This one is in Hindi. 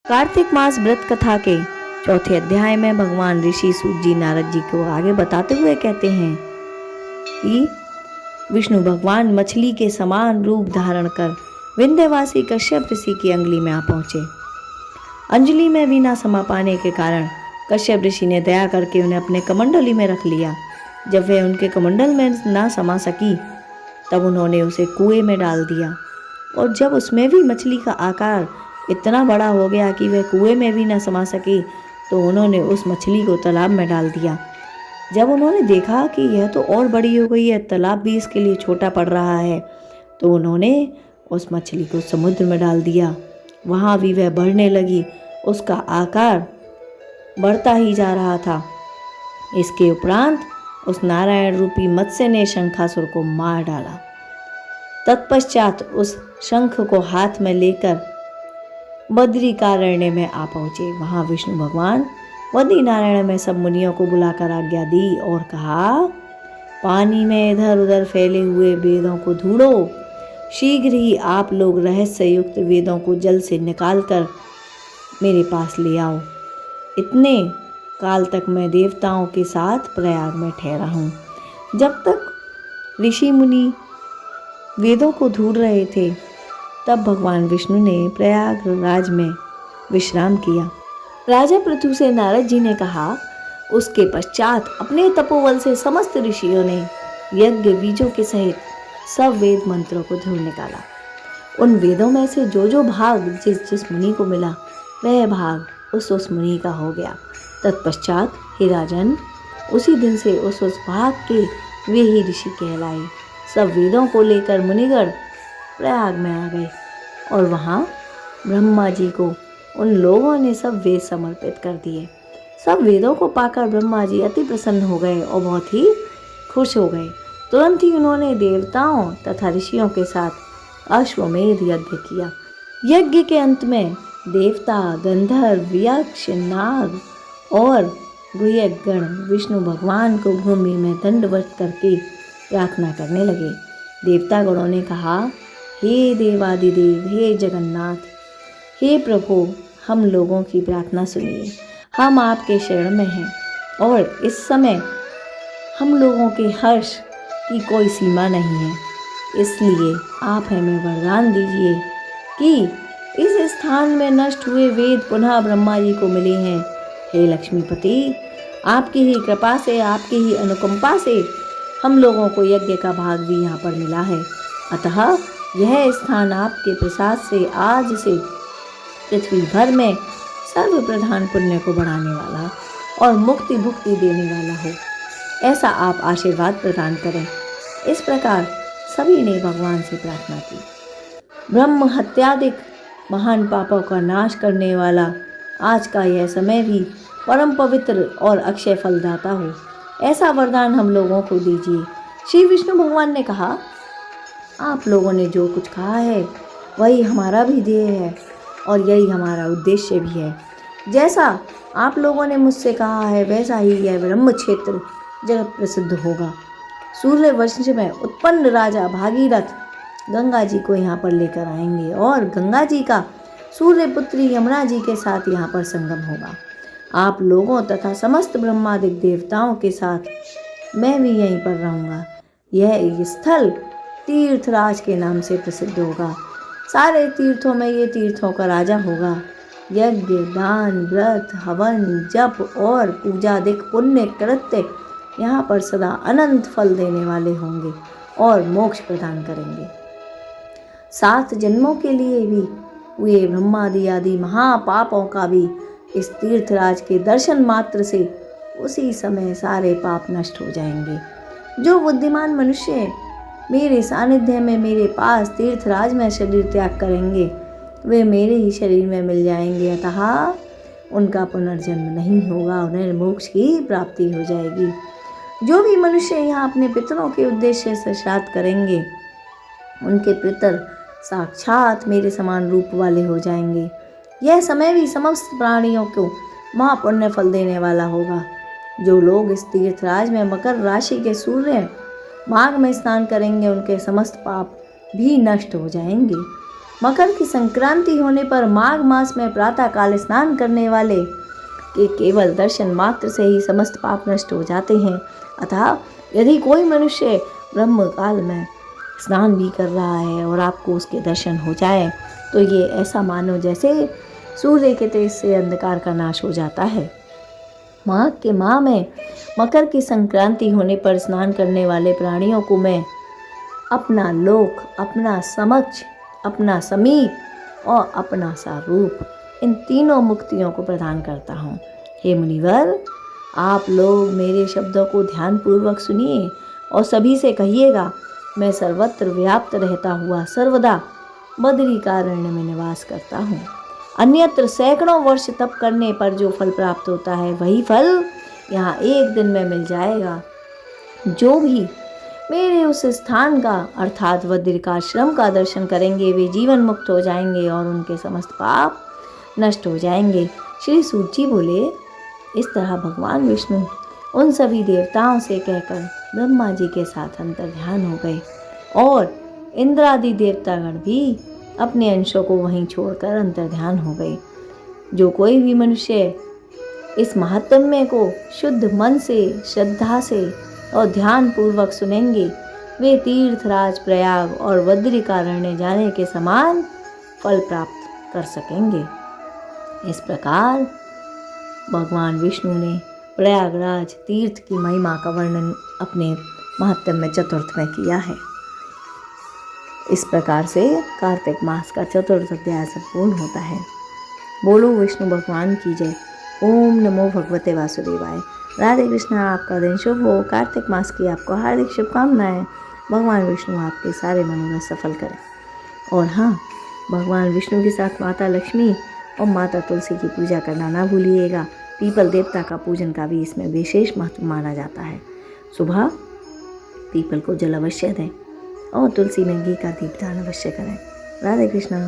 कार्तिक मास व्रत कथा के चौथे अध्याय में भगवान ऋषि सूत जी नारद जी को आगे बताते हुए कहते हैं कि विष्णु भगवान मछली के समान रूप धारण कर विंध्यवासी कश्यप ऋषि की अंगुली में आ पहुंचे। अंजलि में भी ना समा पाने के कारण कश्यप ऋषि ने दया करके उन्हें अपने कमंडली में रख लिया। जब वह उनके कमंडल में ना समा सकी तब उन्होंने उसे कुएं में डाल दिया, और जब उसमें भी मछली का आकार इतना बड़ा हो गया कि वह कुएं में भी न समा सकी तो उन्होंने उस मछली को तालाब में डाल दिया। जब उन्होंने देखा कि यह तो और बड़ी हो गई है, तालाब भी इसके लिए छोटा पड़ रहा है, तो उन्होंने उस मछली को समुद्र में डाल दिया। वहाँ भी वह बढ़ने लगी, उसका आकार बढ़ता ही जा रहा था। इसके उपरांत उस नारायण रूपी मत्स्य ने शंखासुर को मार डाला। तत्पश्चात उस शंख को हाथ में लेकर बद्रिकारण्य में आ पहुंचे। वहां विष्णु भगवान बद्री नारायण में सब मुनियों को बुलाकर आज्ञा दी और कहा, पानी में इधर उधर फैले हुए वेदों को ढूंढो। शीघ्र ही आप लोग रहस्य युक्त वेदों को जल से निकालकर मेरे पास ले आओ। इतने काल तक मैं देवताओं के साथ प्रयाग में ठहरा हूँ। जब तक ऋषि मुनि वेदों को ढूंढ रहे थे तब भगवान विष्णु ने प्रयागराज में विश्राम किया। राजा पृथु से नारद जी ने कहा, उसके पश्चात अपने तपोबल से समस्त ऋषियों ने यज्ञ बीजों के सहित सब वेद मंत्रों को ढूंढ निकाला। उन वेदों में से जो भाग जिस जिस मुनि को मिला वह भाग उस मुनि का हो गया। तत्पश्चात हे राजन, उसी दिन से उस भाग के वे ही ऋषि कहलाए। सब वेदों को लेकर मुनिगण प्रयाग में आ गए और वहाँ ब्रह्मा जी को उन लोगों ने सब वेद समर्पित कर दिए। सब वेदों को पाकर ब्रह्मा जी अति प्रसन्न हो गए और बहुत ही खुश हो गए। तुरंत ही उन्होंने देवताओं तथा ऋषियों के साथ अश्वमेध यज्ञ किया। यज्ञ के अंत में देवता, गंधर्व, यक्ष, नाग और गुह्यगण विष्णु भगवान को भूमि में दंडवत करके प्रार्थना करने लगे। देवता गणों ने कहा, हे देवादिदेव, हे जगन्नाथ, हे प्रभु, हम लोगों की प्रार्थना सुनिए। हम आपके शरण में हैं और इस समय हम लोगों के हर्ष की कोई सीमा नहीं है। इसलिए आप हमें वरदान दीजिए कि इस स्थान में नष्ट हुए वेद पुनः ब्रह्मा जी को मिले हैं। हे लक्ष्मीपति, आपकी ही कृपा से, आपकी ही अनुकंपा से हम लोगों को यज्ञ का भाग भी यहाँ पर मिला है। अतः यह स्थान आपके प्रसाद से आज से पृथ्वी भर में सर्व प्रधान पुण्य को बढ़ाने वाला और मुक्ति भुक्ति देने वाला हो, ऐसा आप आशीर्वाद प्रदान करें। इस प्रकार सभी ने भगवान से प्रार्थना की। ब्रह्म हत्यादिक महान पापों का नाश करने वाला आज का यह समय भी परम पवित्र और अक्षय फलदाता हो, ऐसा वरदान हम लोगों को दीजिए। श्री विष्णु भगवान ने कहा, आप लोगों ने जो कुछ कहा है वही हमारा भी ध्येय है और यही हमारा उद्देश्य भी है। जैसा आप लोगों ने मुझसे कहा है वैसा ही यह ब्रह्म क्षेत्र जगत प्रसिद्ध होगा। सूर्य वंश में उत्पन्न राजा भागीरथ गंगा जी को यहाँ पर लेकर आएंगे और गंगा जी का सूर्य पुत्री यमुना जी के साथ यहाँ पर संगम होगा। आप लोगों तथा समस्त ब्रह्मादिक देवताओं के साथ मैं भी यहीं पर रहूँगा। यह स्थल तीर्थराज के नाम से प्रसिद्ध होगा। सारे तीर्थों में ये तीर्थों का राजा होगा। यज्ञ, दान, व्रत, हवन, जप और पूजादिक पुण्य कृत्य यहाँ पर सदा अनंत फल देने वाले होंगे और मोक्ष प्रदान करेंगे। 7 जन्मों के लिए भी हुए ब्रह्मादि आदि महापापों का भी इस तीर्थराज के दर्शन मात्र से उसी समय सारे पाप नष्ट हो जाएंगे। जो बुद्धिमान मनुष्य मेरे सानिध्य में मेरे पास तीर्थराज में शरीर त्याग करेंगे वे मेरे ही शरीर में मिल जाएंगे। अतः उनका पुनर्जन्म नहीं होगा, उन्हें मोक्ष की प्राप्ति हो जाएगी। जो भी मनुष्य यहाँ अपने पितरों के उद्देश्य से श्राद्ध करेंगे उनके पितर साक्षात मेरे समान रूप वाले हो जाएंगे। यह समय भी समस्त प्राणियों को महापुण्य फल देने वाला होगा। जो लोग इस तीर्थराज में मकर राशि के सूर्य माघ में स्नान करेंगे उनके समस्त पाप भी नष्ट हो जाएंगे। मकर की संक्रांति होने पर माघ मास में प्रातः काल स्नान करने वाले के केवल दर्शन मात्र से ही समस्त पाप नष्ट हो जाते हैं। अतः यदि कोई मनुष्य ब्रह्म काल में स्नान भी कर रहा है और आपको उसके दर्शन हो जाए तो ये ऐसा मानो जैसे सूर्य के तेज से अंधकार का नाश हो जाता है। माघ के माह में मकर की संक्रांति होने पर स्नान करने वाले प्राणियों को मैं अपना लोक, अपना समक्ष, अपना समीप और अपना सारूप, इन तीनों मुक्तियों को प्रदान करता हूँ। हे मुनिवर, आप लोग मेरे शब्दों को ध्यानपूर्वक सुनिए और सभी से कहिएगा, मैं सर्वत्र व्याप्त रहता हुआ सर्वदा बदरीकारण्य में निवास करता हूँ। अन्यत्र सैकड़ों वर्ष तप करने पर जो फल प्राप्त होता है वही फल यहाँ एक दिन में मिल जाएगा। जो भी मेरे उस स्थान का अर्थात बद्रिकाश्रम का दर्शन करेंगे वे जीवन मुक्त हो जाएंगे और उनके समस्त पाप नष्ट हो जाएंगे। श्री सूत जी बोले, इस तरह भगवान विष्णु उन सभी देवताओं से कहकर ब्रह्मा जी के साथ अंतर ध्यान हो गए और इंद्रादि देवतागण भी अपने अंशों को वहीं छोड़कर अंतर ध्यान हो गए। जो कोई भी मनुष्य इस महात्म्य को शुद्ध मन से, श्रद्धा से और ध्यान पूर्वक सुनेंगे वे तीर्थराज प्रयाग और बद्रिकारण्य जाने के समान फल प्राप्त कर सकेंगे। इस प्रकार भगवान विष्णु ने प्रयागराज तीर्थ की महिमा का वर्णन अपने महात्म्य चतुर्थ में किया है। इस प्रकार से कार्तिक मास का चतुर्थ अध्याय संपूर्ण होता है। बोलो विष्णु भगवान की जय। ओम नमो भगवते वासुदेवाय। राधे कृष्णा। आपका दिन शुभ हो। कार्तिक मास की आपको हार्दिक शुभकामनाएं। भगवान विष्णु आपके सारे मनोरथ सफल करें। और हाँ, भगवान विष्णु के साथ माता लक्ष्मी और माता तुलसी की पूजा करना ना भूलिएगा। पीपल देवता का पूजन का भी इसमें विशेष महत्व माना जाता है। सुबह पीपल को जल अवश्य दें और तुलसी में घी का दीपदान अवश्य करें। राधे कृष्णा।